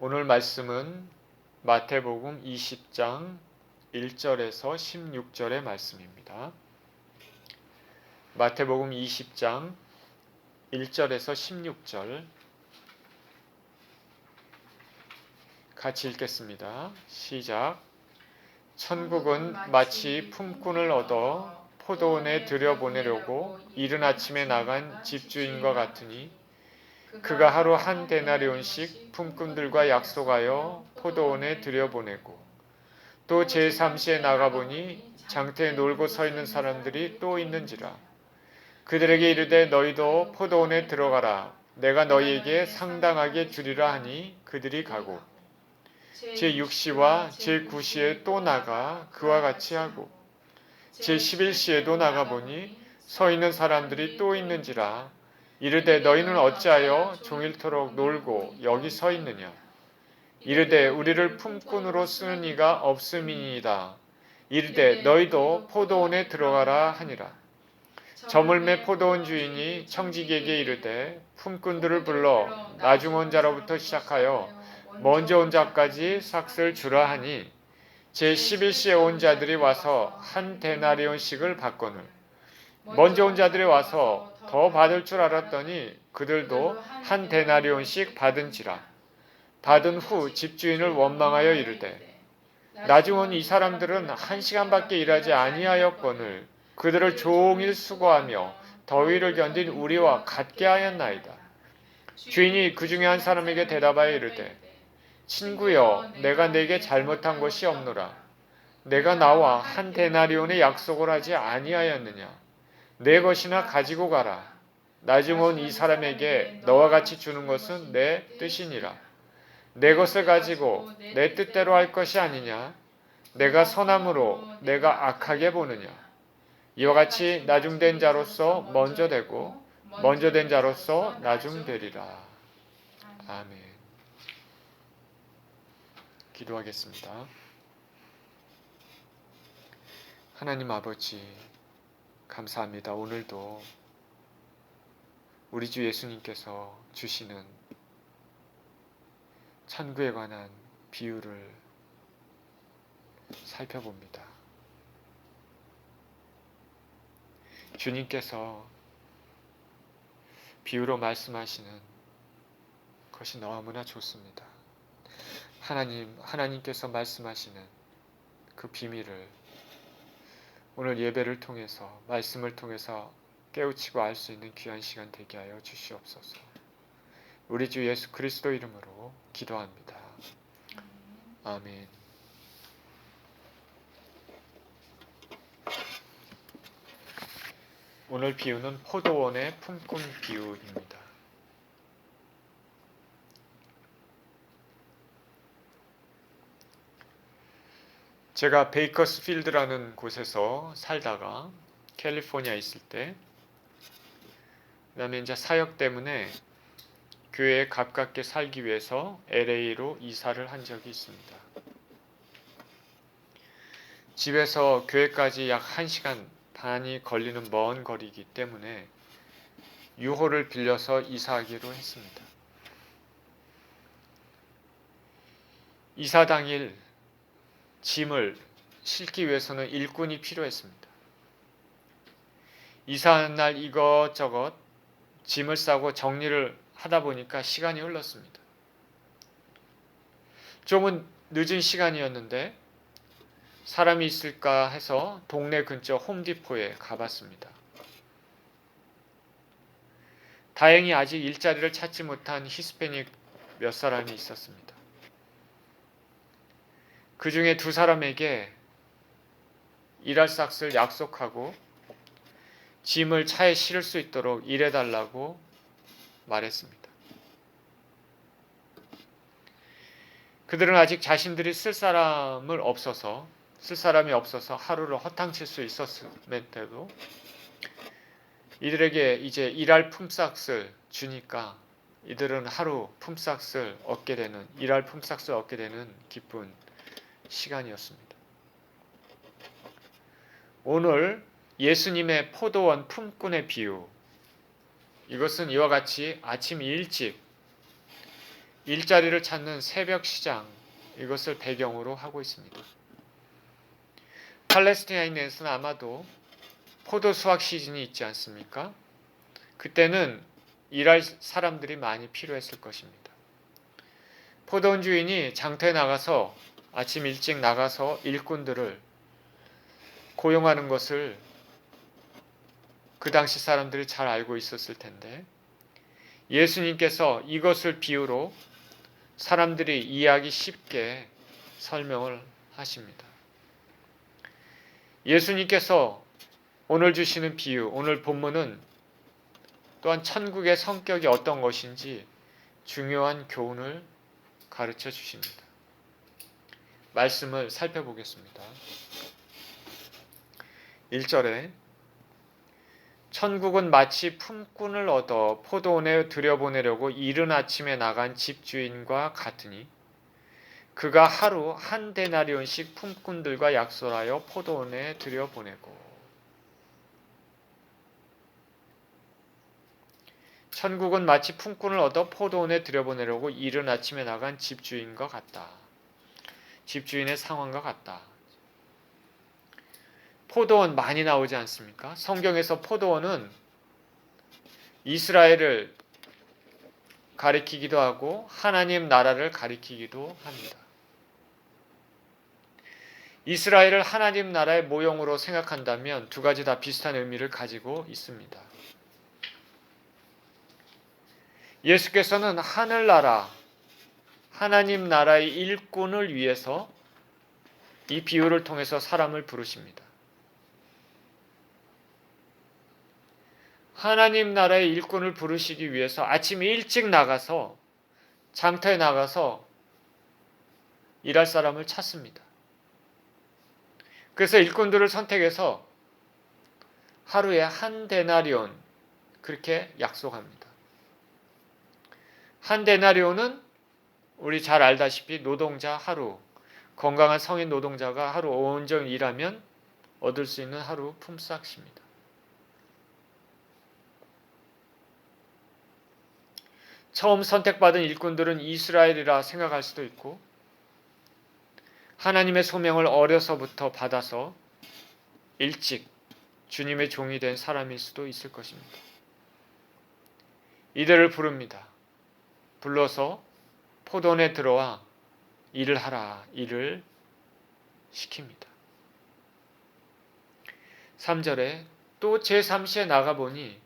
오늘 말씀은 마태복음 20장 1절에서 16절의 말씀입니다. 마태복음 20장 1절에서 16절 같이 읽겠습니다. 시작. 천국은 마치 품꾼을 얻어 포도원에 들여보내려고 이른 아침에 나간 집주인과 같으니 그가 하루 한 데나리온씩 품꾼들과 약속하여 포도원에 들여보내고 또 제3시에 나가보니 장터에 놀고 서 있는 사람들이 또 있는지라. 그들에게 이르되 너희도 포도원에 들어가라. 내가 너희에게 상당하게 주리라 하니 그들이 가고 제6시와 제9시에 또 나가 그와 같이 하고 제11시에도 나가보니 서 있는 사람들이 또 있는지라. 이르되 너희는 어찌하여 종일토록 놀고 여기 서 있느냐. 이르되 우리를 품꾼으로 쓰는 이가 없음이니이다. 이르되 너희도 포도원에 들어가라 하니라. 저물매 포도원 주인이 청지기에게 이르되 품꾼들을 불러 나중 온 자로부터 시작하여 먼저 온 자까지 삭슬 주라 하니 제11시에 온 자들이 와서 한 데나리온씩을 받거늘 먼저 온 자들이 와서 더 받을 줄 알았더니 그들도 한 데나리온씩 받은지라. 받은 후 집주인을 원망하여 이르되 나중 온 이 사람들은 1시간밖에 일하지 아니하였거늘 그들을 종일 수고하며 더위를 견딘 우리와 같게 하였나이다. 주인이 그 중에 한 사람에게 대답하여 이르되 친구여, 내가 네게 잘못한 것이 없노라. 내가 나와 한 데나리온의 약속을 하지 아니하였느냐. 내 것이나 가지고 가라. 나중 온 이 사람에게 너와 같이 주는 것은 내 뜻이니라. 내 것을 가지고 내 뜻대로 할 것이 아니냐. 내가 선함으로 내가 악하게 보느냐. 이와 같이 나중된 자로서 먼저 되고 먼저 된 자로서 나중되리라. 아멘. 기도하겠습니다. 하나님 아버지, 감사합니다. 오늘도 우리 주 예수님께서 주시는 천국에 관한 비유를 살펴봅니다. 주님께서 비유로 말씀하시는 것이 너무나 좋습니다. 하나님께서 말씀하시는 그 비밀을 오늘 예배를 통해서 말씀을 통해서 깨우치고 알 수 있는 귀한 시간 되게 하여 주시옵소서. 우리 주 예수 그리스도 이름으로 기도합니다. 아멘. 오늘 비유는 포도원의 품꾼 비유입니다. 제가 베이커스필드라는 곳에서 살다가 캘리포니아에 있을 때 그다음에 이제 사역 때문에 교회에 가깝게 살기 위해서 LA로 이사를 한 적이 있습니다. 집에서 교회까지 약 1시간 반이 걸리는 먼 거리이기 때문에 유호를 빌려서 이사하기로 했습니다. 이사 당일 짐을 싣기 위해서는 일꾼이 필요했습니다. 이사하는 날 이것저것 짐을 싸고 정리를 하다 보니까 시간이 흘렀습니다. 조금은 늦은 시간이었는데 사람이 있을까 해서 동네 근처 홈디포에 가봤습니다. 다행히 아직 일자리를 찾지 못한 히스패닉 몇 사람이 있었습니다. 그 중에 2사람에게 일할 싹을 약속하고 짐을 차에 실을 수 있도록 일해달라고 말했습니다. 그들은 아직 자신들이 쓸 사람이 없어서 하루를 허탕칠 수 있었음에도 이들에게 이제 일할 품삯을 주니까 이들은 하루 품삯을 얻게 되는, 일할 품삯을 얻게 되는 기쁜 시간이었습니다. 오늘 예수님의 포도원 품꾼의 비유, 이것은 이와 같이 아침 일찍 일자리를 찾는 새벽 시장, 이것을 배경으로 하고 있습니다. 팔레스타인에서는 아마도 포도 수확 시즌이 있지 않습니까? 그때는 일할 사람들이 많이 필요했을 것입니다. 포도원 주인이 장터에 나가서 아침 일찍 나가서 일꾼들을 고용하는 것을 그 당시 사람들이 잘 알고 있었을 텐데 예수님께서 이것을 비유로 사람들이 이해하기 쉽게 설명을 하십니다. 예수님께서 오늘 주시는 비유, 오늘 본문은 또한 천국의 성격이 어떤 것인지 중요한 교훈을 가르쳐 주십니다. 말씀을 살펴보겠습니다. 1절에 천국은 마치 품꾼을 얻어 포도원에 들여보내려고 이른 아침에 나간 집주인과 같으니 그가 하루 한 데나리온씩 품꾼들과 약속하여 포도원에 들여보내고 천국은 마치 품꾼을 얻어 포도원에 들여보내려고 이른 아침에 나간 집주인과 같다. 집주인의 상황과 같다. 포도원 많이 나오지 않습니까? 성경에서 포도원은 이스라엘을 가리키기도 하고 하나님 나라를 가리키기도 합니다. 이스라엘을 하나님 나라의 모형으로 생각한다면 두 가지 다 비슷한 의미를 가지고 있습니다. 예수께서는 하늘나라, 하나님 나라의 일꾼을 위해서 이 비유를 통해서 사람을 부르십니다. 하나님 나라의 일꾼을 부르시기 위해서 아침 일찍 나가서 장터에 나가서 일할 사람을 찾습니다. 그래서 일꾼들을 선택해서 하루에 한 데나리온 그렇게 약속합니다. 한 데나리온은 우리 잘 알다시피 노동자 하루, 건강한 성인 노동자가 하루 온종일 일하면 얻을 수 있는 하루 품삯입니다. 처음 선택받은 일꾼들은 이스라엘이라 생각할 수도 있고 하나님의 소명을 어려서부터 받아서 일찍 주님의 종이 된 사람일 수도 있을 것입니다. 이들을 부릅니다. 불러서 포도원에 들어와 일을 하라, 일을 시킵니다. 3절에 또 제3시에 나가보니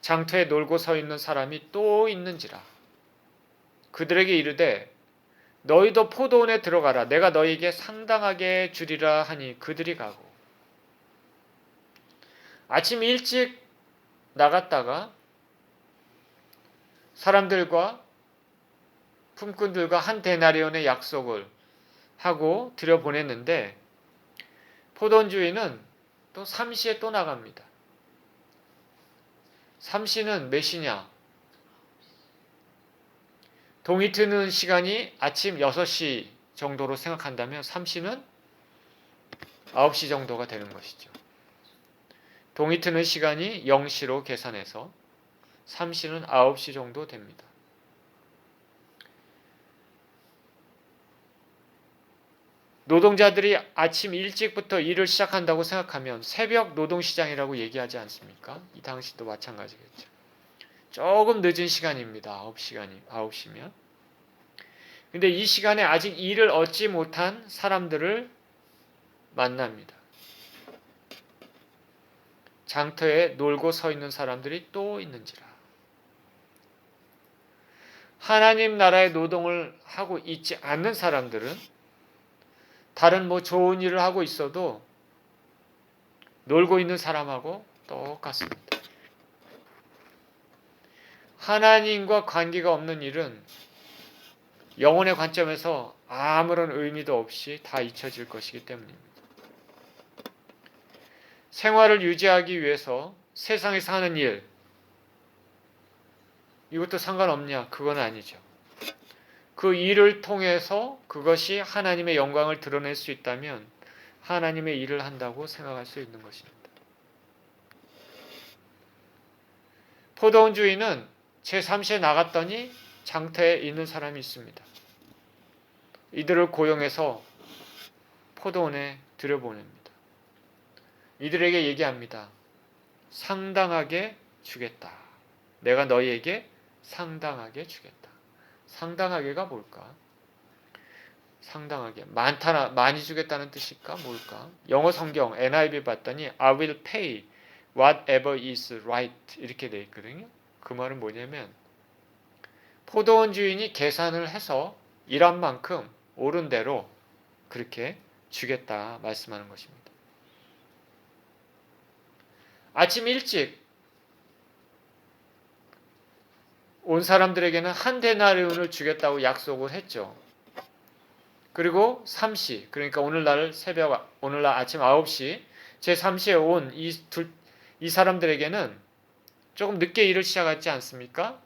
장터에 놀고 서 있는 사람이 또 있는지라. 그들에게 이르되 너희도 포도원에 들어가라. 내가 너희에게 상당하게 주리라 하니 그들이 가고. 아침 일찍 나갔다가 사람들과 품꾼들과 한 데나리온의 약속을 하고 들여보냈는데 포도원 주인은 또 3시에 또 나갑니다. 3시는 몇 시냐? 동이 트는 시간이 아침 6시 정도로 생각한다면 3시는 9시 정도가 되는 것이죠. 동이 트는 시간이 0시로 계산해서 3시는 9시 정도 됩니다. 노동자들이 아침 일찍부터 일을 시작한다고 생각하면 새벽 노동시장이라고 얘기하지 않습니까? 이 당시도 마찬가지겠죠. 조금 늦은 시간입니다. 9시면. 근데 이 시간에 아직 일을 얻지 못한 사람들을 만납니다. 장터에 놀고 서 있는 사람들이 또 있는지라. 하나님 나라의 노동을 하고 있지 않는 사람들은 다른 좋은 일을 하고 있어도 놀고 있는 사람하고 똑같습니다. 하나님과 관계가 없는 일은 영혼의 관점에서 아무런 의미도 없이 다 잊혀질 것이기 때문입니다. 생활을 유지하기 위해서 세상에서 하는 일, 이것도 상관없냐? 그건 아니죠. 그 일을 통해서 그것이 하나님의 영광을 드러낼 수 있다면 하나님의 일을 한다고 생각할 수 있는 것입니다. 포도원 주인은 제3시에 나갔더니 장터에 있는 사람이 있습니다. 이들을 고용해서 포도원에 들여보냅니다. 이들에게 얘기합니다. 상당하게 주겠다. 내가 너희에게 상당하게 주겠다. 상당하게가 뭘까? 상당하게 많다, 많이 주겠다는 뜻일까? 뭘까? 영어 성경 NIV 봤더니 I will pay whatever is right 이렇게 돼 있거든요. 그 말은 뭐냐면 포도원 주인이 계산을 해서 일한 만큼 옳은 대로 그렇게 주겠다 말씀하는 것입니다. 아침 일찍 온 사람들에게는 한 데나리온을 주겠다고 약속을 했죠. 그리고 3시, 그러니까 오늘날 아침 9시, 제 3시에 온 이 사람들에게는 조금 늦게 일을 시작하지 않습니까?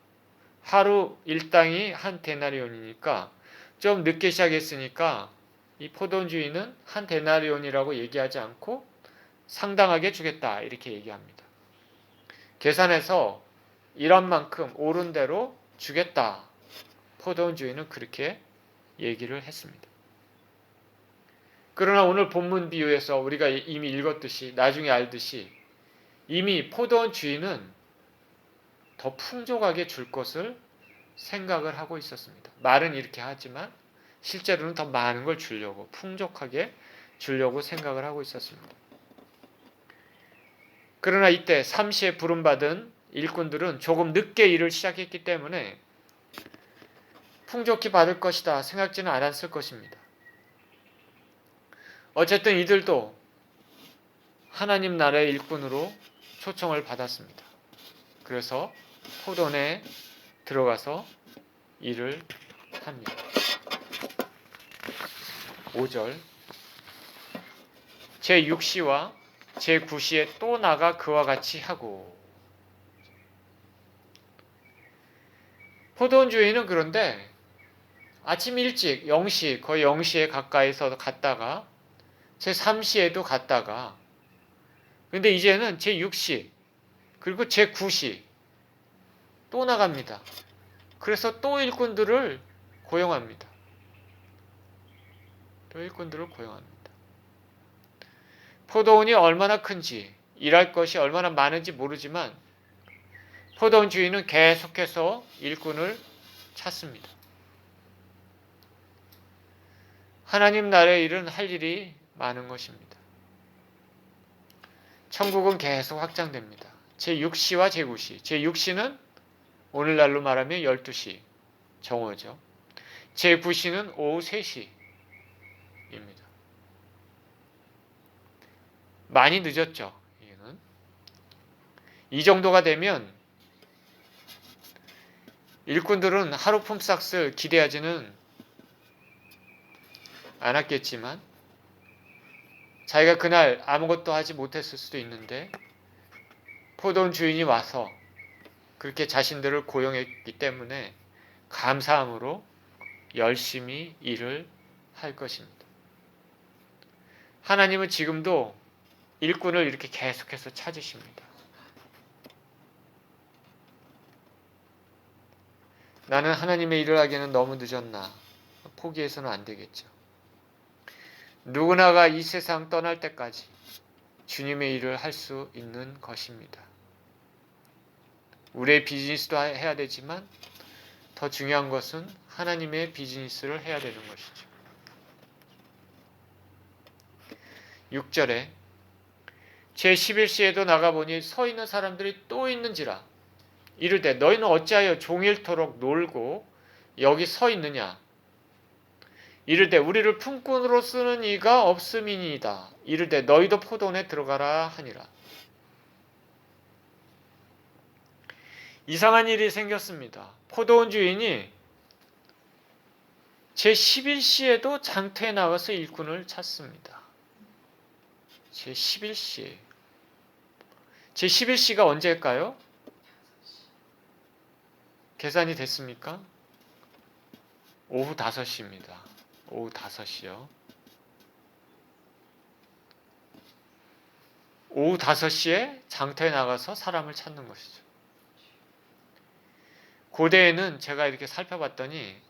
하루 일당이 한 데나리온이니까 좀 늦게 시작했으니까 이 포도원 주인은 한 데나리온이라고 얘기하지 않고 상당하게 주겠다 이렇게 얘기합니다. 계산해서 일한 만큼 옳은 대로 주겠다. 포도원 주인은 그렇게 얘기를 했습니다. 그러나 오늘 본문 비유에서 우리가 이미 읽었듯이 나중에 알듯이 이미 포도원 주인은 더 풍족하게 줄 것을 생각을 하고 있었습니다. 말은 이렇게 하지만 실제로는 더 많은 걸 주려고 풍족하게 주려고 생각을 하고 있었습니다. 그러나 이때 3시에 부름받은 일꾼들은 조금 늦게 일을 시작했기 때문에 풍족히 받을 것이다 생각지는 않았을 것입니다. 어쨌든 이들도 하나님 나라의 일꾼으로 초청을 받았습니다. 그래서 포도원에 들어가서 일을 합니다. 5절 제6시와 제9시에 또 나가 그와 같이 하고 포도원 주인은 그런데 아침 일찍 0시 거의 0시에 가까이서 갔다가 제3시에도 갔다가 근데 이제는 제6시 그리고 제9시 또 나갑니다. 그래서 또 일꾼들을 고용합니다. 또 일꾼들을 고용합니다. 포도원이 얼마나 큰지 일할 것이 얼마나 많은지 모르지만 포도원 주인은 계속해서 일꾼을 찾습니다. 하나님 나라의 일은 할 일이 많은 것입니다. 천국은 계속 확장됩니다. 제6시와 제9시. 제6시는 오늘날로 말하면 12시 정오죠. 제9시는 오후 3시입니다. 많이 늦었죠. 이거는. 이 정도가 되면 일꾼들은 하루 품삯을 기대하지는 않았겠지만 자기가 그날 아무것도 하지 못했을 수도 있는데 포도원 주인이 와서 그렇게 자신들을 고용했기 때문에 감사함으로 열심히 일을 할 것입니다. 하나님은 지금도 일꾼을 이렇게 계속해서 찾으십니다. 나는 하나님의 일을 하기에는 너무 늦었나? 포기해서는 안 되겠죠. 누구나가 이 세상 떠날 때까지 주님의 일을 할 수 있는 것입니다. 우리의 비즈니스도 해야 되지만 더 중요한 것은 하나님의 비즈니스를 해야 되는 것이죠. 6절에 제11시에도 나가보니 서 있는 사람들이 또 있는지라 이르되 너희는 어찌하여 종일토록 놀고 여기 서 있느냐 이르되 우리를 품꾼으로 쓰는 이가 없음이니이다. 이르되 너희도 포도원에 들어가라 하니라. 이상한 일이 생겼습니다. 포도원 주인이 제11시에도 장터에 나가서 일꾼을 찾습니다. 제11시. 제11시가 언제일까요? 계산이 됐습니까? 오후 5시입니다. 오후 5시요. 오후 5시에 장터에 나가서 사람을 찾는 것이죠. 고대에는 제가 이렇게 살펴봤더니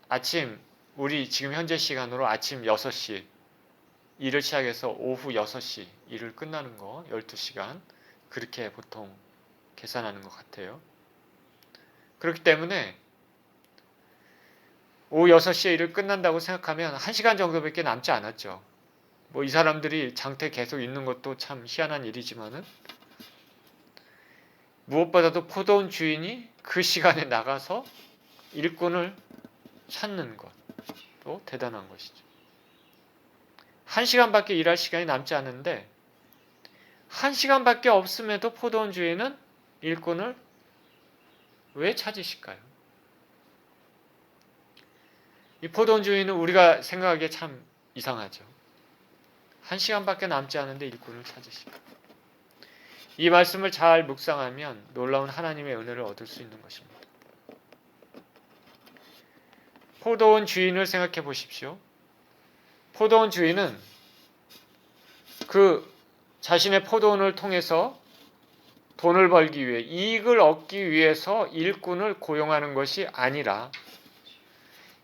우리 지금 현재 시간으로 아침 6시 일을 시작해서 오후 6시 일을 끝나는 거 12시간 그렇게 보통 계산하는 것 같아요. 그렇기 때문에 오후 6시에 일을 끝난다고 생각하면 1시간 정도밖에 남지 않았죠. 뭐 이 사람들이 장태 계속 있는 것도 참 희한한 일이지만은 무엇보다도 포도원 주인이 그 시간에 나가서 일꾼을 찾는 것도 대단한 것이죠. 1시간밖에 일할 시간이 남지 않은데 1시간밖에 없음에도 포도원 주인은 일꾼을 왜 찾으실까요? 이 포도원 주인은 우리가 생각하기에 참 이상하죠. 1시간밖에 남지 않은데 일꾼을 찾으실까? 이 말씀을 잘 묵상하면 놀라운 하나님의 은혜를 얻을 수 있는 것입니다. 포도원 주인을 생각해 보십시오. 포도원 주인은 그 자신의 포도원을 통해서 돈을 벌기 위해 이익을 얻기 위해서 일꾼을 고용하는 것이 아니라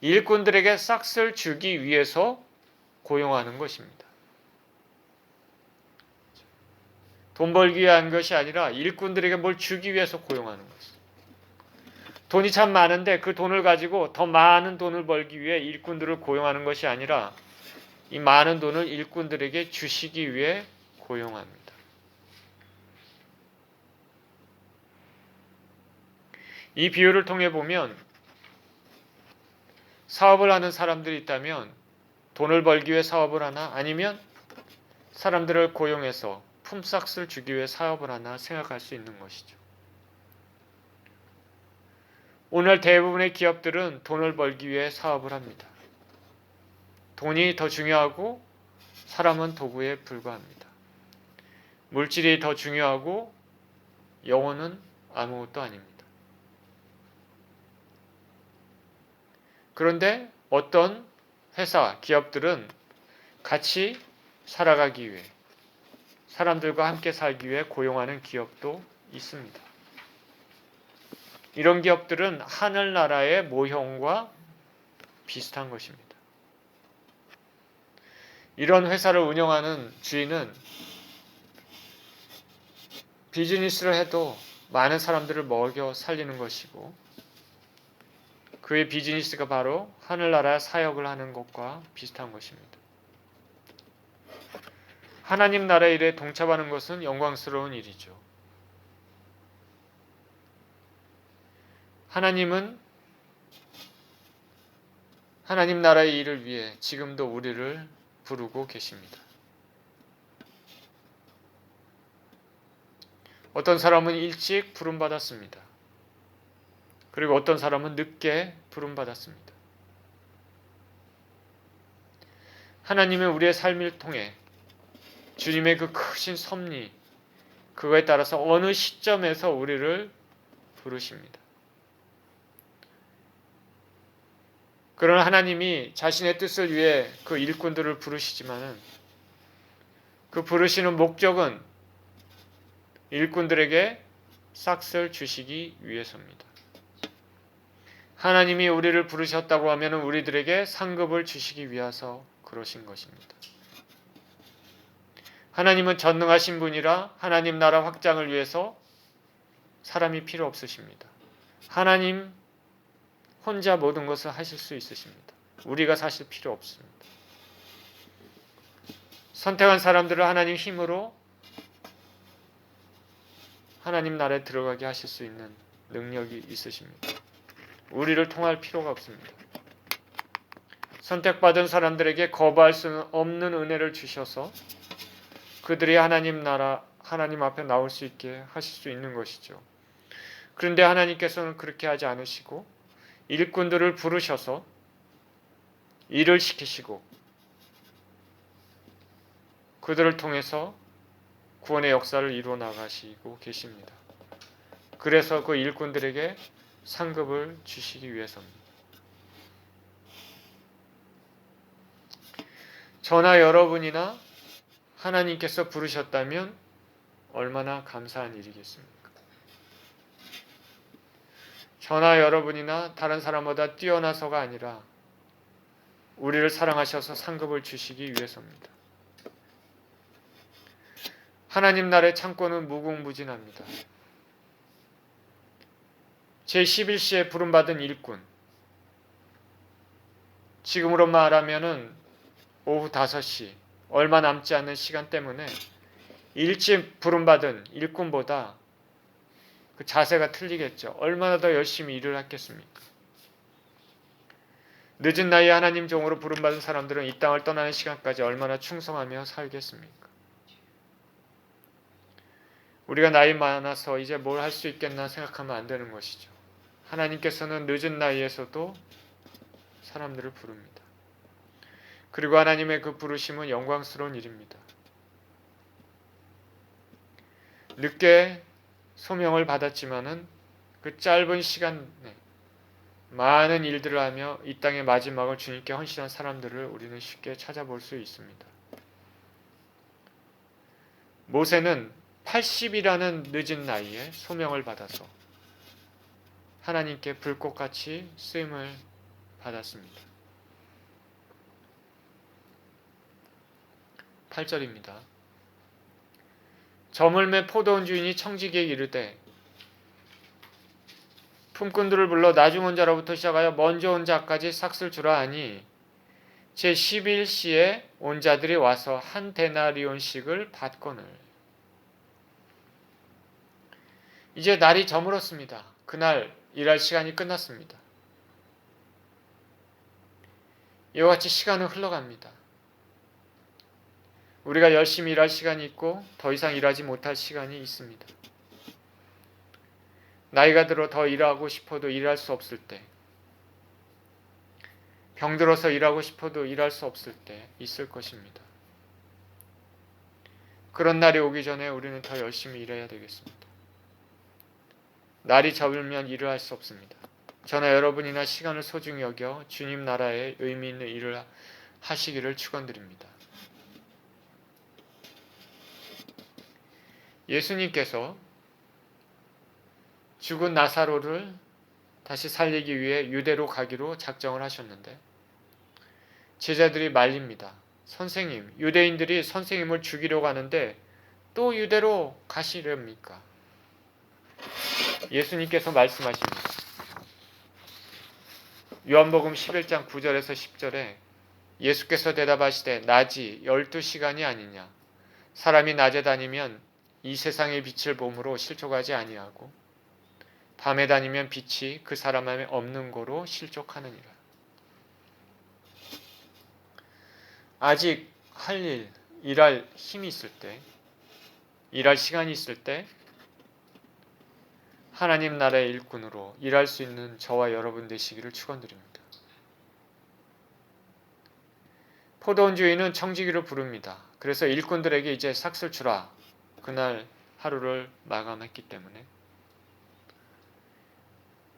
일꾼들에게 싹을 주기 위해서 고용하는 것입니다. 돈 벌기 위한 것이 아니라 일꾼들에게 뭘 주기 위해서 고용하는 것입니다. 돈이 참 많은데 그 돈을 가지고 더 많은 돈을 벌기 위해 일꾼들을 고용하는 것이 아니라 이 많은 돈을 일꾼들에게 주시기 위해 고용합니다. 이 비유를 통해 보면 사업을 하는 사람들이 있다면 돈을 벌기 위해 사업을 하나 아니면 사람들을 고용해서 품삯을 주기 위해 사업을 하나 생각할 수 있는 것이죠. 오늘 대부분의 기업들은 돈을 벌기 위해 사업을 합니다. 돈이 더 중요하고 사람은 도구에 불과합니다. 물질이 더 중요하고 영혼은 아무것도 아닙니다. 그런데 어떤 회사, 기업들은 같이 살아가기 위해 사람들과 함께 살기 위해 고용하는 기업도 있습니다. 이런 기업들은 하늘나라의 모형과 비슷한 것입니다. 이런 회사를 운영하는 주인은 비즈니스를 해도 많은 사람들을 먹여 살리는 것이고 그의 비즈니스가 바로 하늘나라 사역을 하는 것과 비슷한 것입니다. 하나님 나라의 일에 동참하는 것은 영광스러운 일이죠. 하나님은 하나님 나라의 일을 위해 지금도 우리를 부르고 계십니다. 어떤 사람은 일찍 부름받았습니다. 그리고 어떤 사람은 늦게 부름받았습니다. 하나님은 우리의 삶을 통해 주님의 그 크신 섭리, 그거에 따라서 어느 시점에서 우리를 부르십니다. 그러나 하나님이 자신의 뜻을 위해 그 일꾼들을 부르시지만은 그 부르시는 목적은 일꾼들에게 싹을 주시기 위해서입니다. 하나님이 우리를 부르셨다고 하면 우리들에게 상급을 주시기 위해서 그러신 것입니다. 하나님은 전능하신 분이라 하나님 나라 확장을 위해서 사람이 필요 없으십니다. 하나님 혼자 모든 것을 하실 수 있으십니다. 우리가 사실 필요 없습니다. 선택한 사람들을 하나님 힘으로 하나님 나라에 들어가게 하실 수 있는 능력이 있으십니다. 우리를 통할 필요가 없습니다. 선택받은 사람들에게 거부할 수 없는 은혜를 주셔서 그들이 하나님 나라, 하나님 앞에 나올 수 있게 하실 수 있는 것이죠. 그런데 하나님께서는 그렇게 하지 않으시고 일꾼들을 부르셔서 일을 시키시고 그들을 통해서 구원의 역사를 이루어 나가시고 계십니다. 그래서 그 일꾼들에게 상급을 주시기 위해서입니다. 저나 여러분이나 하나님께서 부르셨다면 얼마나 감사한 일이겠습니까? 저나 여러분이나 다른 사람보다 뛰어나서가 아니라 우리를 사랑하셔서 상급을 주시기 위해서입니다. 하나님 나라의 창고는 무궁무진합니다. 제11시에 부름받은 일꾼, 지금으로 말하면은 오후 5시, 얼마 남지 않는 시간 때문에 일찍 부름받은 일꾼보다 그 자세가 틀리겠죠. 얼마나 더 열심히 일을 했겠습니까? 늦은 나이에 하나님 종으로 부름받은 사람들은 이 땅을 떠나는 시간까지 얼마나 충성하며 살겠습니까? 우리가 나이 많아서 이제 뭘 할 수 있겠나 생각하면 안 되는 것이죠. 하나님께서는 늦은 나이에서도 사람들을 부릅니다. 그리고 하나님의 그 부르심은 영광스러운 일입니다. 늦게 소명을 받았지만은 그 짧은 시간 내 많은 일들을 하며 이 땅의 마지막을 주님께 헌신한 사람들을 우리는 쉽게 찾아볼 수 있습니다. 모세는 80이라는 늦은 나이에 소명을 받아서 하나님께 불꽃같이 쓰임을 받았습니다. 8절입니다. 저물매 포도원 주인이 청지기에 이르되 품꾼들을 불러 나중 온 자로부터 시작하여 먼저 온 자까지 삭슬 주라 하니 제11시에 온 자들이 와서 한 데나리온씩을 받거늘. 이제 날이 저물었습니다. 그날 일할 시간이 끝났습니다. 이와 같이 시간은 흘러갑니다. 우리가 열심히 일할 시간이 있고 더 이상 일하지 못할 시간이 있습니다. 나이가 들어 더 일하고 싶어도 일할 수 없을 때, 병들어서 일하고 싶어도 일할 수 없을 때 있을 것입니다. 그런 날이 오기 전에 우리는 더 열심히 일해야 되겠습니다. 날이 저물면 일을 할 수 없습니다. 저나 여러분이나 시간을 소중히 여겨 주님 나라에 의미 있는 일을 하시기를 축원드립니다. 예수님께서 죽은 나사로를 다시 살리기 위해 유대로 가기로 작정을 하셨는데 제자들이 말립니다. 선생님, 유대인들이 선생님을 죽이려고 하는데 또 유대로 가시렵니까? 예수님께서 말씀하십니다. 요한복음 11장 9절에서 10절에 예수께서 대답하시되 낮이 12시간이 아니냐. 사람이 낮에 다니면 이 세상의 빛을 봄으로 실족하지 아니하고 밤에 다니면 빛이 그 사람 안에 없는 거로 실족하느니라. 아직 할 일, 일할 힘이 있을 때, 일할 시간이 있을 때 하나님 나라의 일꾼으로 일할 수 있는 저와 여러분 되시기를 축원드립니다. 포도원 주인은 청지기를 부릅니다. 그래서 일꾼들에게 이제 삭슬 주라. 그날 하루를 마감했기 때문에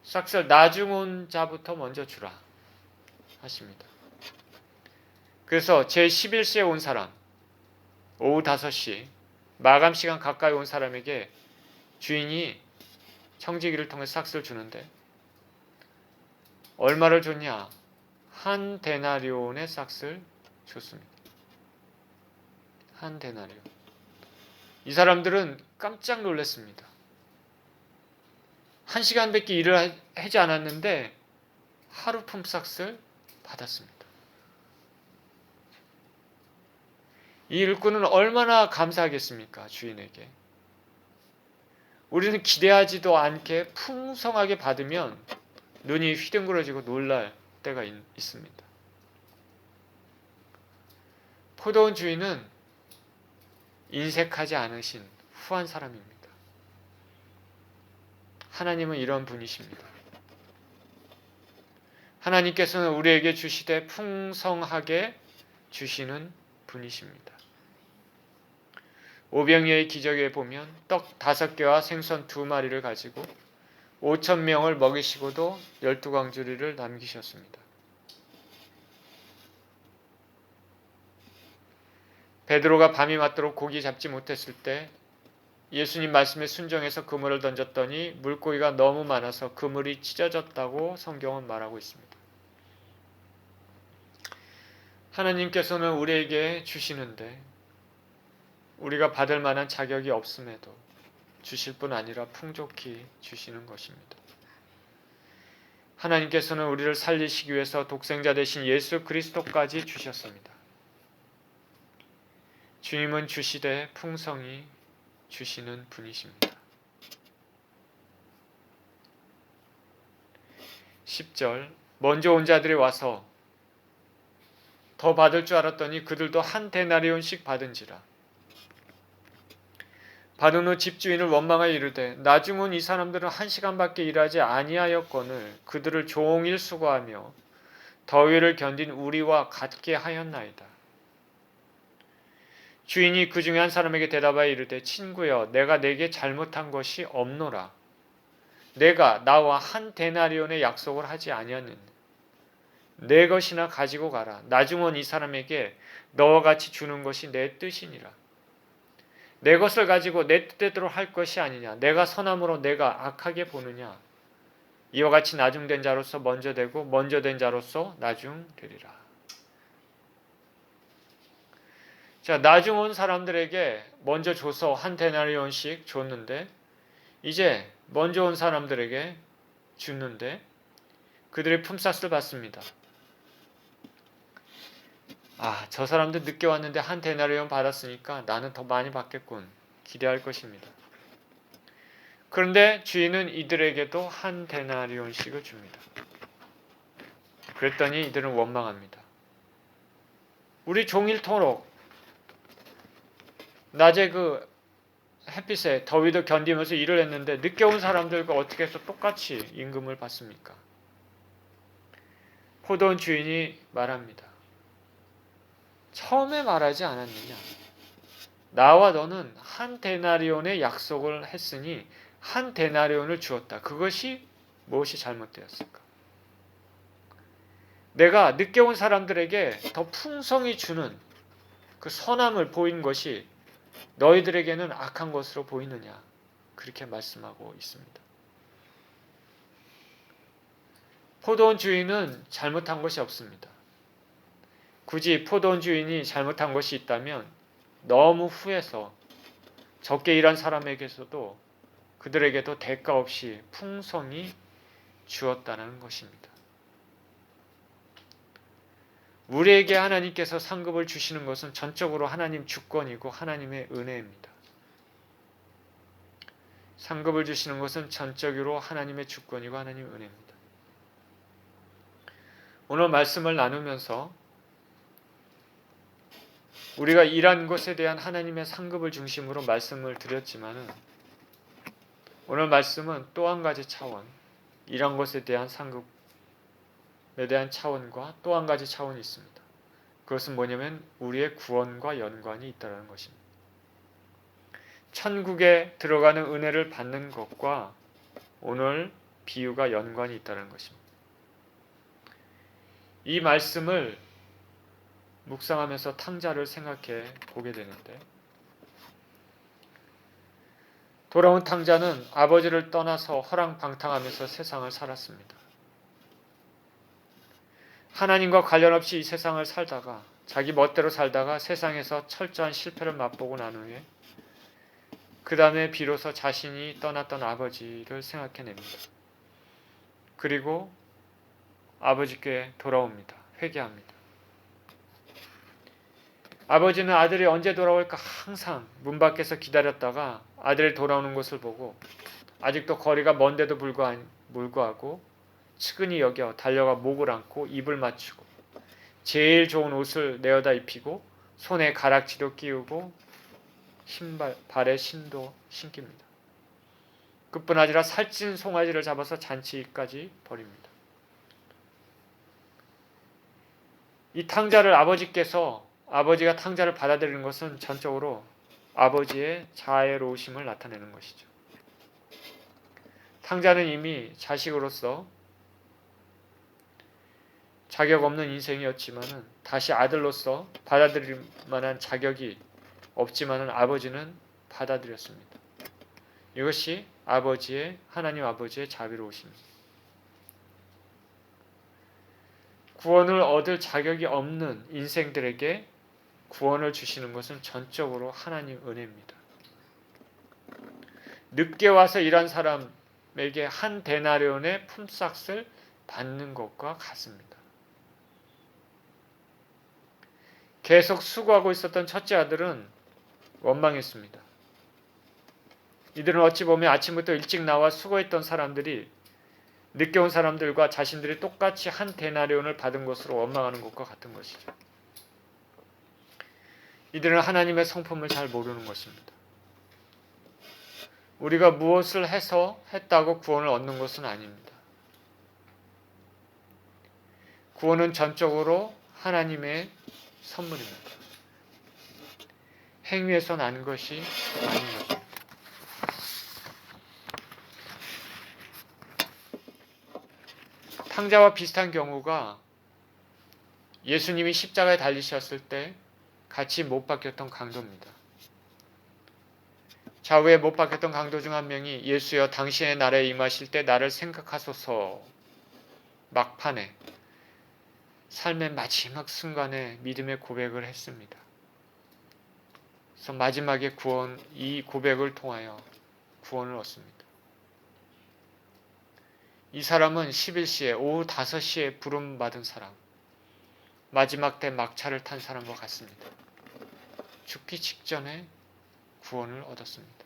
삭슬 나중 온 자부터 먼저 주라 하십니다. 그래서 제11시에 온 사람, 오후 5시 마감 시간 가까이 온 사람에게 주인이 청지기를 통해 삭슬 주는데 얼마를 줬냐? 한 데나리온의 삭슬 줬습니다. 한 데나리온. 이 사람들은 깜짝 놀랐습니다. 1시간밖에 일을 하지 않았는데 하루 품삯을 받았습니다. 이 일꾼은 얼마나 감사하겠습니까? 주인에게. 우리는 기대하지도 않게 풍성하게 받으면 눈이 휘둥그러지고 놀랄 때가 있습니다. 포도원 주인은 인색하지 않으신 후한 사람입니다. 하나님은 이런 분이십니다. 하나님께서는 우리에게 주시되 풍성하게 주시는 분이십니다. 오병이어의 기적에 보면 떡 5개와 생선 2마리를 가지고 5,000명을 먹이시고도 12광주리를 남기셨습니다. 베드로가 밤이 맞도록 고기 잡지 못했을 때 예수님 말씀에 순종해서 그물을 던졌더니 물고기가 너무 많아서 그물이 찢어졌다고 성경은 말하고 있습니다. 하나님께서는 우리에게 주시는데 우리가 받을 만한 자격이 없음에도 주실 뿐 아니라 풍족히 주시는 것입니다. 하나님께서는 우리를 살리시기 위해서 독생자 되신 예수 그리스도까지 주셨습니다. 주님은 주시되 풍성히 주시는 분이십니다. 10절 먼저 온 자들이 와서 더 받을 줄 알았더니 그들도 한 데나리온씩 받은지라. 받은 후 집주인을 원망하여 이르되 나중은 이 사람들은 1시간밖에 일하지 아니하였거늘 그들을 종일 수고하며 더위를 견딘 우리와 같게 하였나이다. 주인이 그 중에 한 사람에게 대답하여 이르되 친구여 내가 내게 잘못한 것이 없노라. 내가 나와 한 데나리온의 약속을 하지 아니하느냐. 내 것이나 가지고 가라. 나중은 이 사람에게 너와 같이 주는 것이 내 뜻이니라. 내 것을 가지고 내 뜻대로 할 것이 아니냐. 내가 선함으로 내가 악하게 보느냐. 이와 같이 나중된 자로서 먼저 되고 먼저 된 자로서 나중되리라. 자, 나중 온 사람들에게 먼저 줘서 한 데나리온씩 줬는데 이제 먼저 온 사람들에게 주는데 그들의 품삯을 받습니다. 저 사람들 늦게 왔는데 한 데나리온 받았으니까 나는 더 많이 받겠군. 기대할 것입니다. 그런데 주인은 이들에게도 한 데나리온씩을 줍니다. 그랬더니 이들은 원망합니다. 우리 종일토록 낮에 그 햇빛에 더위도 견디면서 일을 했는데 늦게 온 사람들과 어떻게 해서 똑같이 임금을 받습니까? 포도원 주인이 말합니다. 처음에 말하지 않았느냐? 나와 너는 한 데나리온의 약속을 했으니 한 데나리온을 주었다. 그것이 무엇이 잘못되었을까? 내가 늦게 온 사람들에게 더 풍성히 주는 그 선함을 보인 것이 너희들에게는 악한 것으로 보이느냐? 그렇게 말씀하고 있습니다. 포도원 주인은 잘못한 것이 없습니다. 굳이 포도원 주인이 잘못한 것이 있다면 너무 후해서 적게 일한 사람에게서도 그들에게도 대가 없이 풍성히 주었다는 것입니다. 우리에게 하나님께서 상급을 주시는 것은 전적으로 하나님 주권이고 하나님의 은혜입니다. 상급을 주시는 것은 전적으로 하나님의 주권이고 하나님의 은혜입니다. 오늘 말씀을 나누면서 우리가 일한 것에 대한 하나님의 상급을 중심으로 말씀을 드렸지만은 오늘 말씀은 또 한 가지 차원, 일한 것에 대한 상급에 대한 차원과 또 한 가지 차원이 있습니다. 그것은 뭐냐면 우리의 구원과 연관이 있다는 것입니다. 천국에 들어가는 은혜를 받는 것과 오늘 비유가 연관이 있다는 것입니다. 이 말씀을 묵상하면서 탕자를 생각해 보게 되는데 돌아온 탕자는 아버지를 떠나서 허랑방탕하면서 세상을 살았습니다. 하나님과 관련 없이 이 세상을 살다가 자기 멋대로 살다가 세상에서 철저한 실패를 맛보고 난 후에 그 다음에 비로소 자신이 떠났던 아버지를 생각해냅니다. 그리고 아버지께 돌아옵니다. 회개합니다. 아버지는 아들이 언제 돌아올까 항상 문 밖에서 기다렸다가 아들이 돌아오는 것을 보고 아직도 거리가 먼데도 불구하고 측은히 여겨 달려가 목을 안고 입을 맞추고 제일 좋은 옷을 내어다 입히고 손에 가락지도 끼우고 발에 신도 신깁니다. 그뿐 아니라 살찐 송아지를 잡아서 잔치까지 벌입니다. 이 탕자를 아버지가 탕자를 받아들이는 것은 전적으로 아버지의 자애로우심을 나타내는 것이죠. 탕자는 이미 자식으로서 자격 없는 인생이었지만은 다시 아들로서 받아들일 만한 자격이 없지만은 아버지는 받아들였습니다. 이것이 하나님 아버지의 자비로우십니다. 구원을 얻을 자격이 없는 인생들에게 구원을 주시는 것은 전적으로 하나님 은혜입니다. 늦게 와서 일한 사람에게 한 데나리온의 품삯을 받는 것과 같습니다. 계속 수고하고 있었던 첫째 아들은 원망했습니다. 이들은 어찌 보면 아침부터 일찍 나와 수고했던 사람들이 늦게 온 사람들과 자신들이 똑같이 한 데나리온을 받은 것으로 원망하는 것과 같은 것이죠. 이들은 하나님의 성품을 잘 모르는 것입니다. 우리가 무엇을 해서 했다고 구원을 얻는 것은 아닙니다. 구원은 전적으로 하나님의 선물입니다. 행위에서 난 것이 아닌 것입니다. 탕자와 비슷한 경우가 예수님이 십자가에 달리셨을 때 같이 못 박혔던 강도입니다. 좌우에 못 박혔던 강도 중 한 명이 예수여 당신의 나라에 임하실 때 나를 생각하소서 막판에 삶의 마지막 순간에 믿음의 고백을 했습니다. 그래서 마지막에 이 고백을 통하여 구원을 얻습니다. 이 사람은 11시에 오후 5시에 부름받은 사람, 마지막 때 막차를 탄 사람과 같습니다. 죽기 직전에 구원을 얻었습니다.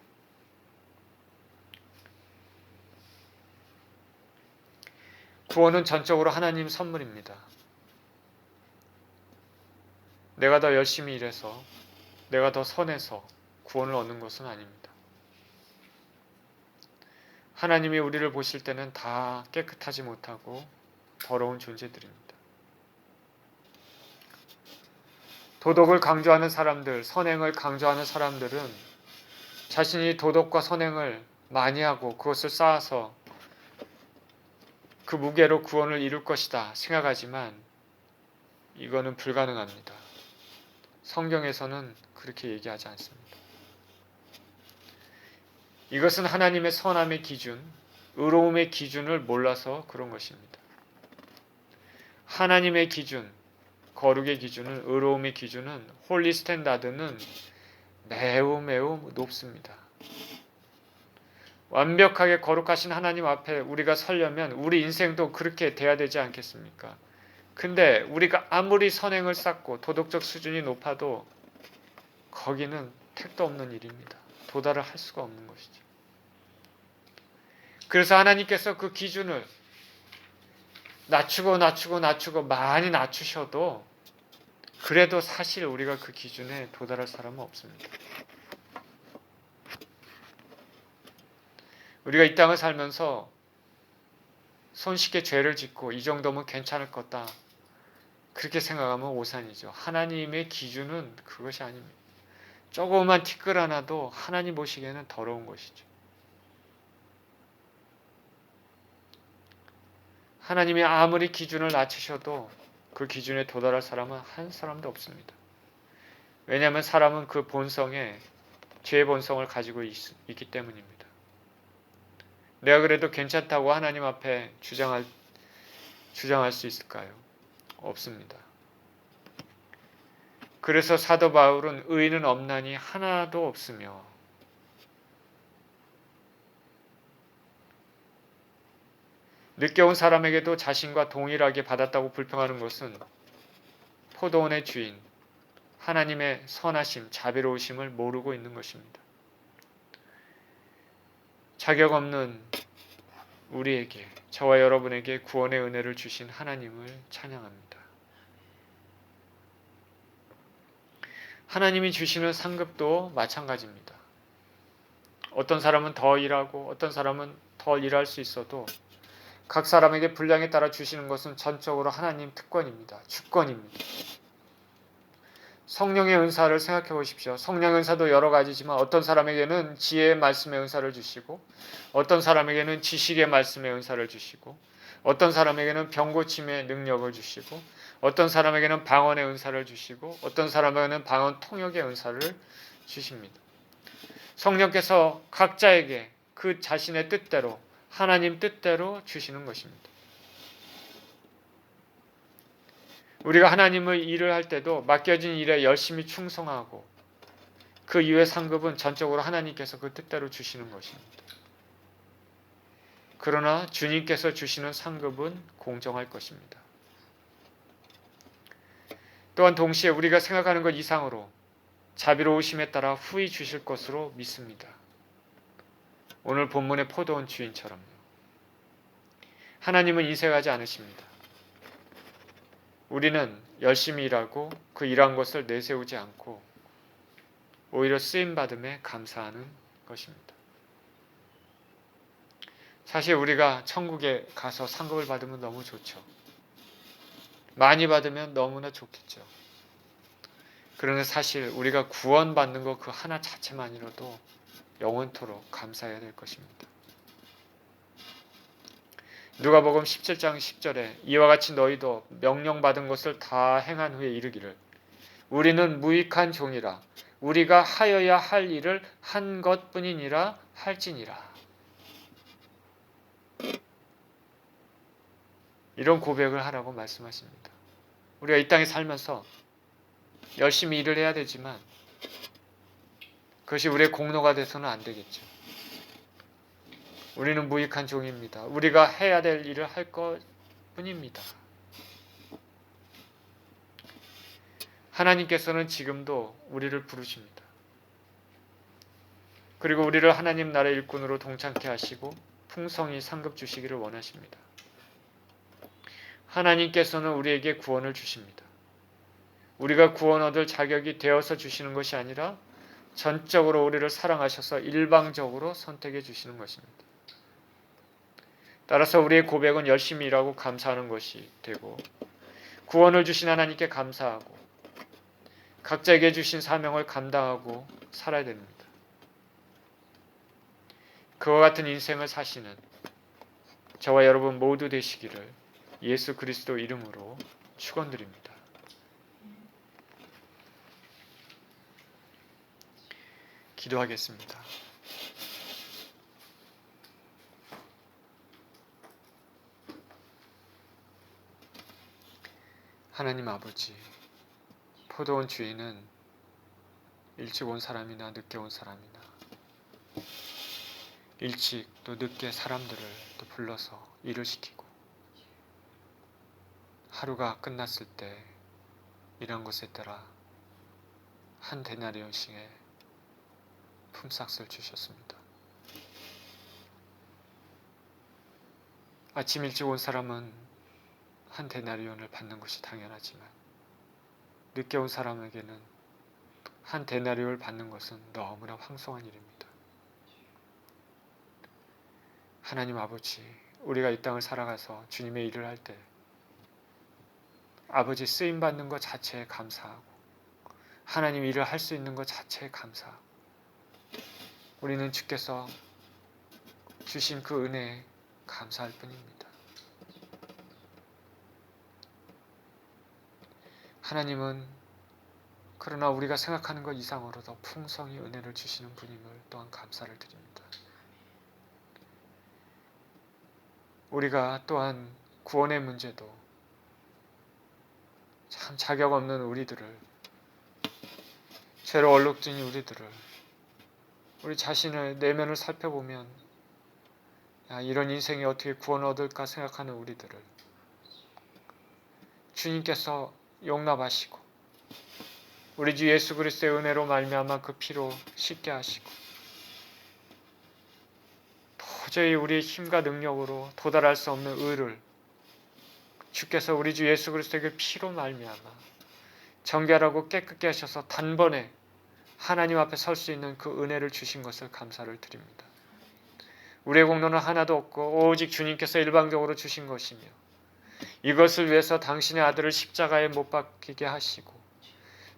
구원은 전적으로 하나님 선물입니다. 내가 더 열심히 일해서, 내가 더 선해서 구원을 얻는 것은 아닙니다. 하나님이 우리를 보실 때는 다 깨끗하지 못하고 더러운 존재들입니다. 도덕을 강조하는 사람들, 선행을 강조하는 사람들은 자신이 도덕과 선행을 많이 하고 그것을 쌓아서 그 무게로 구원을 이룰 것이다 생각하지만 이거는 불가능합니다. 성경에서는 그렇게 얘기하지 않습니다. 이것은 하나님의 선함의 기준, 의로움의 기준을 몰라서 그런 것입니다. 하나님의 기준, 거룩의 기준은, 의로움의 기준은, 홀리 스탠다드는 매우 높습니다. 완벽하게 거룩하신 하나님 앞에 우리가 서려면 우리 인생도 그렇게 돼야 되지 않겠습니까? 근데 우리가 아무리 선행을 쌓고 도덕적 수준이 높아도 거기는 택도 없는 일입니다. 도달을 할 수가 없는 것이죠. 그래서 하나님께서 그 기준을 낮추고 많이 낮추셔도 그래도 사실 우리가 그 기준에 도달할 사람은 없습니다. 우리가 이 땅을 살면서 손쉽게 죄를 짓고 이 정도면 괜찮을 거다 그렇게 생각하면 오산이죠. 하나님의 기준은 그것이 아닙니다. 조그만 티끌 하나도 하나님 보시기에는 더러운 것이죠. 하나님이 아무리 기준을 낮추셔도 그 기준에 도달할 사람은 한 사람도 없습니다. 왜냐하면 사람은 그 본성에 죄의 본성을 가지고 있기 때문입니다. 내가 그래도 괜찮다고 하나님 앞에 주장할 수 있을까요? 없습니다. 그래서 사도 바울은 의인은 없나니 하나도 없으며 늦게 온 사람에게도 자신과 동일하게 받았다고 불평하는 것은 포도원의 주인 하나님의 선하심, 자비로우심을 모르고 있는 것입니다. 자격 없는 우리에게, 저와 여러분에게 구원의 은혜를 주신 하나님을 찬양합니다. 하나님이 주시는 상급도 마찬가지입니다. 어떤 사람은 더 일하고 어떤 사람은 덜 일할 수 있어도 각 사람에게 분량에 따라 주시는 것은 전적으로 하나님 특권입니다. 주권입니다. 성령의 은사를 생각해 보십시오. 성령 은사도 여러 가지지만 어떤 사람에게는 지혜의 말씀의 은사를 주시고 어떤 사람에게는 지식의 말씀의 은사를 주시고 어떤 사람에게는 병고침의 능력을 주시고 어떤 사람에게는 방언의 은사를 주시고 어떤 사람에게는 방언 통역의 은사를 주십니다. 성령께서 각자에게 그 자신의 뜻대로, 하나님 뜻대로 주시는 것입니다. 우리가 하나님의 일을 할 때도 맡겨진 일에 열심히 충성하고 그 이후의 상급은 전적으로 하나님께서 그 뜻대로 주시는 것입니다. 그러나 주님께서 주시는 상급은 공정할 것입니다. 또한 동시에 우리가 생각하는 것 이상으로 자비로우심에 따라 후히 주실 것으로 믿습니다. 오늘 본문의 포도원 주인처럼요. 하나님은 인색하지 않으십니다. 우리는 열심히 일하고 그 일한 것을 내세우지 않고 오히려 쓰임받음에 감사하는 것입니다. 사실 우리가 천국에 가서 상급을 받으면 너무 좋죠. 많이 받으면 너무나 좋겠죠. 그러나 사실 우리가 구원받는 것 그 하나 자체만이라도 영원토록 감사해야 될 것입니다. 누가복음 17장 10절에 이와 같이 너희도 명령받은 것을 다 행한 후에 이르기를 우리는 무익한 종이라 우리가 하여야 할 일을 한 것뿐이니라 할지니라. 이런 고백을 하라고 말씀하십니다. 우리가 이 땅에 살면서 열심히 일을 해야 되지만 그것이 우리의 공로가 돼서는 안 되겠죠. 우리는 무익한 종입니다. 우리가 해야 될 일을 할 것뿐입니다. 하나님께서는 지금도 우리를 부르십니다. 그리고 우리를 하나님 나라의 일꾼으로 동참케 하시고 풍성히 상급 주시기를 원하십니다. 하나님께서는 우리에게 구원을 주십니다. 우리가 구원 얻을 자격이 되어서 주시는 것이 아니라 전적으로 우리를 사랑하셔서 일방적으로 선택해 주시는 것입니다. 따라서 우리의 고백은 열심히 일하고 감사하는 것이 되고 구원을 주신 하나님께 감사하고 각자에게 주신 사명을 감당하고 살아야 됩니다. 그와 같은 인생을 사시는 저와 여러분 모두 되시기를 예수 그리스도 이름으로 축원드립니다. 기도하겠습니다. 하나님 아버지, 포도원 주인은 일찍 온 사람이나 늦게 온 사람이나 일찍 또 늦게 사람들을 또 불러서 일을 시키고 하루가 끝났을 때 일한 것에 따라 한 데나리온씩의 품삯을 주셨습니다. 아침 일찍 온 사람은 한 데나리온을 받는 것이 당연하지만 늦게 온 사람에게는 한 데나리온을 받는 것은 너무나 황송한 일입니다. 하나님 아버지, 우리가 이 땅을 살아가서 주님의 일을 할 때 아버지 쓰임받는 것 자체에 감사하고 하나님 일을 할 수 있는 것 자체에 감사하고 우리는 주께서 주신 그 은혜에 감사할 뿐입니다. 하나님은 그러나 우리가 생각하는 것 이상으로 더 풍성히 은혜를 주시는 분임을 또한 감사를 드립니다. 우리가 또한 구원의 문제도 참 자격 없는 우리들을 죄로 얼룩진 우리들을 우리 자신의 내면을 살펴보면 이런 인생이 어떻게 구원을 얻을까 생각하는 우리들을 주님께서 용납하시고 우리 주 예수 그리스도의 은혜로 말미암아 그 피로 씻게 하시고 도저히 우리의 힘과 능력으로 도달할 수 없는 의를 주께서 우리 주 예수 그리스도의 피로 말미암아 정결하고 깨끗게 하셔서 단번에 하나님 앞에 설 수 있는 그 은혜를 주신 것을 감사를 드립니다. 우리의 공로는 하나도 없고 오직 주님께서 일방적으로 주신 것이며 이것을 위해서 당신의 아들을 십자가에 못 박히게 하시고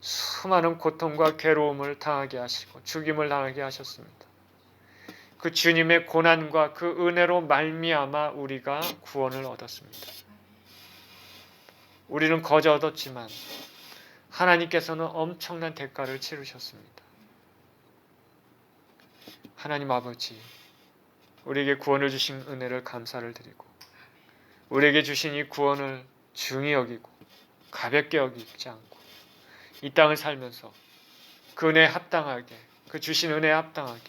수많은 고통과 괴로움을 당하게 하시고 죽임을 당하게 하셨습니다. 그 주님의 고난과 그 은혜로 말미암아 우리가 구원을 얻었습니다. 우리는 거저 얻었지만 하나님께서는 엄청난 대가를 치르셨습니다. 하나님 아버지, 우리에게 구원을 주신 은혜를 감사를 드리고 우리에게 주신 이 구원을 중히 여기고 가볍게 여기지 않고 이 땅을 살면서 그 은혜에 합당하게 그 주신 은혜에 합당하게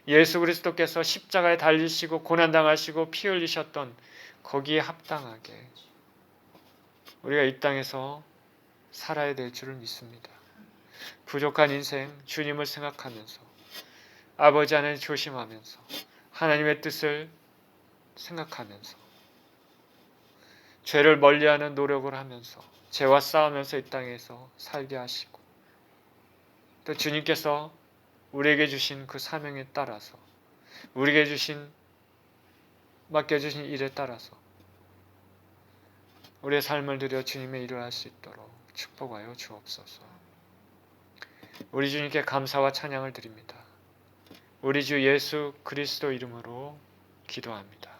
예수 그리스도께서 십자가에 달리시고 고난당하시고 피 흘리셨던 거기에 합당하게 우리가 이 땅에서 살아야 될 줄을 믿습니다. 부족한 인생 주님을 생각하면서 아버지 안에 조심하면서 하나님의 뜻을 생각하면서 죄를 멀리하는 노력을 하면서 죄와 싸우면서 이 땅에서 살게 하시고 또 주님께서 우리에게 주신 그 사명에 따라서 우리에게 맡겨주신 일에 따라서 우리의 삶을 드려 주님의 일을 할 수 있도록 축복하여 주옵소서. 우리 주님께 감사와 찬양을 드립니다. 우리 주 예수 그리스도 이름으로 기도합니다.